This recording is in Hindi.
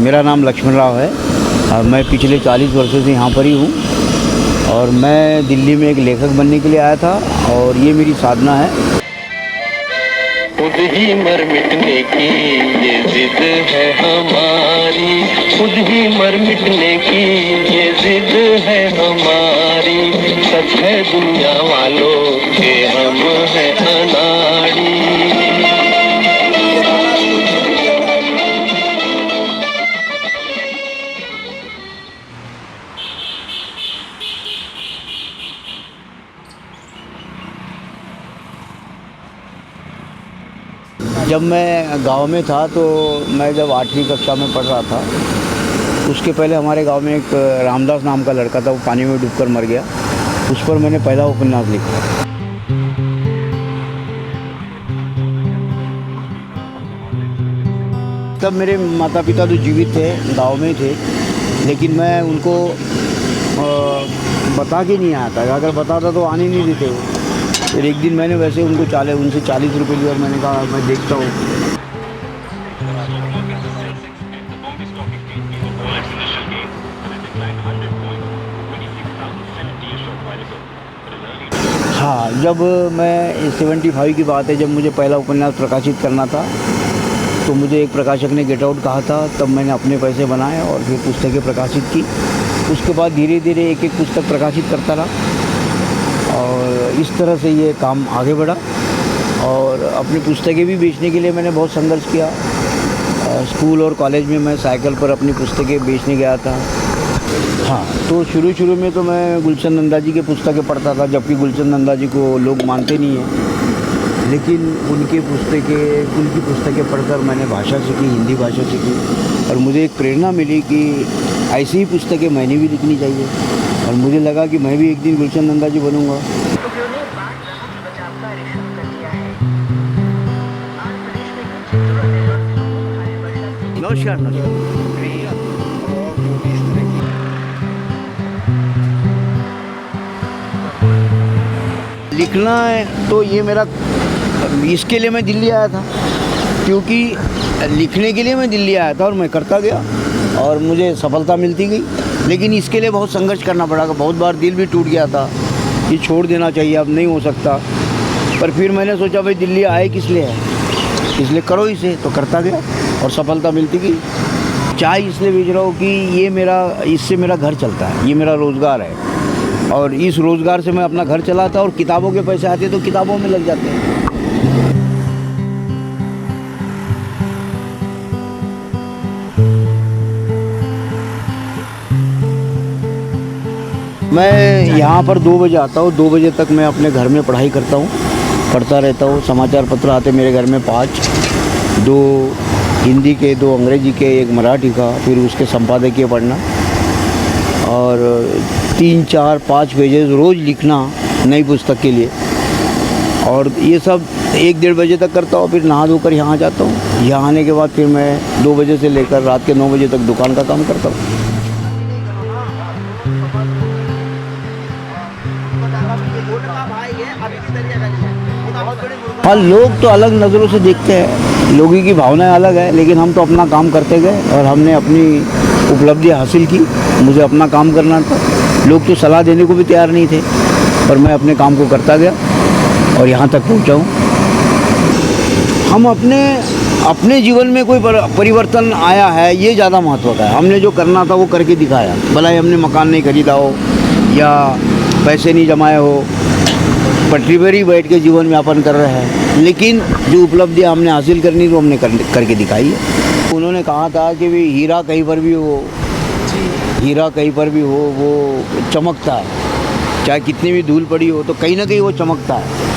मेरा नाम लक्ष्मण राव है। मैं पिछले 40 वर्षों से यहाँ पर ही हूँ और मैं दिल्ली में एक लेखक बनने के लिए आया था और ये मेरी साधना है। खुद ही मर मिटने की ये जिद है हमारी, खुद ही मर मिटने की ये जिद है हमारी। सच है दुनिया वालों के हम हैं अनाड़ी। जब मैं गांव में था तो मैं जब 8वीं कक्षा में पढ़ रहा था, उसके पहले हमारे गांव में एक रामदास नाम का लड़का था, वो पानी में डूबकर मर गया। उस पर मैंने पहला उपन्यास लिखा। तब मेरे माता पिता तो जीवित थे, गांव में थे, लेकिन मैं उनको बता के नहीं आया था। अगर बताता तो आने नहीं देते वो। फिर एक दिन मैंने वैसे उनसे 40 रुपये लिए और मैंने कहा मैं देखता हूँ। हाँ, जब मैं 75 की बात है, जब मुझे पहला उपन्यास प्रकाशित करना था तो मुझे एक प्रकाशक ने गेट आउट कहा था। तब मैंने अपने पैसे बनाए और फिर पुस्तकें प्रकाशित की। उसके बाद धीरे धीरे एक एक पुस्तक प्रकाशित करता रहा और इस तरह से ये काम आगे बढ़ा। और अपनी पुस्तकें भी बेचने के लिए मैंने बहुत संघर्ष किया। स्कूल और कॉलेज में मैं साइकिल पर अपनी पुस्तकें बेचने गया था। हाँ, तो शुरू में तो मैं गुलशन नंदा जी की पुस्तकें पढ़ता था, जबकि गुलशन नंदा जी को लोग मानते नहीं हैं, लेकिन उनकी पुस्तकें पढ़कर मैंने भाषा सीखी, हिंदी भाषा सीखी और मुझे एक प्रेरणा मिली कि ऐसी ही पुस्तकें मैंने भी लिखनी चाहिए। और मुझे लगा कि मैं भी एक दिन गुलशन नंदा जी बनूंगा। नमस्कार। लिखना है तो ये मेरा, इसके लिए मैं दिल्ली आया था, क्योंकि लिखने के लिए मैं दिल्ली आया था और मैं करता गया और मुझे सफलता मिलती गई। लेकिन इसके लिए बहुत संघर्ष करना पड़ा। बहुत बार दिल भी टूट गया था कि छोड़ देना चाहिए, अब नहीं हो सकता। पर फिर मैंने सोचा भाई दिल्ली आए किस लिए है, इसलिए करो इसे। तो करता गया और सफलता मिलती गई। चाय इसलिए बेच रहा हूँ कि इससे मेरा घर चलता है, ये मेरा रोज़गार है और इस रोज़गार से मैं अपना घर चलाता और किताबों के पैसे आते तो किताबों में लग जाते हैं। मैं यहाँ पर 2 बजे आता हूँ। 2 बजे तक मैं अपने घर में पढ़ाई करता हूँ, पढ़ता रहता हूँ। समाचार पत्र आते मेरे घर में 5, 2 हिंदी के, 2 अंग्रेजी के, 1 मराठी का, फिर उसके संपादकीय पढ़ना और 3, 4, 5 पेजेस रोज़ लिखना नई पुस्तक के लिए। और ये सब 1-1:30 बजे तक करता हूँ। फिर नहा धोकर यहाँ जाता हूँ। यहाँ आने के बाद फिर मैं 2 बजे से लेकर रात के 9 बजे तक दुकान का काम करता हूँ। हाँ, लोग तो अलग नज़रों से देखते हैं, लोगों की भावनाएं अलग है, लेकिन हम तो अपना काम करते गए और हमने अपनी उपलब्धि हासिल की। मुझे अपना काम करना था। लोग तो सलाह देने को भी तैयार नहीं थे, पर मैं अपने काम को करता गया और यहाँ तक पहुँचा हूँ। हम अपने जीवन में कोई परिवर्तन आया है, ये ज़्यादा महत्व का है। हमने जो करना था वो करके दिखाया। भला ही हमने मकान नहीं खरीदा हो या पैसे नहीं जमाए हो, पटरी पर ही बैठ के जीवन यापन कर रहे हैं, लेकिन जो उपलब्धियाँ हमने हासिल करनी तो हमने करके दिखाई है। उन्होंने कहा था कि भी हीरा कहीं पर भी हो वो चमकता है, चाहे कितनी भी धूल पड़ी हो तो कहीं ना कहीं वो चमकता है।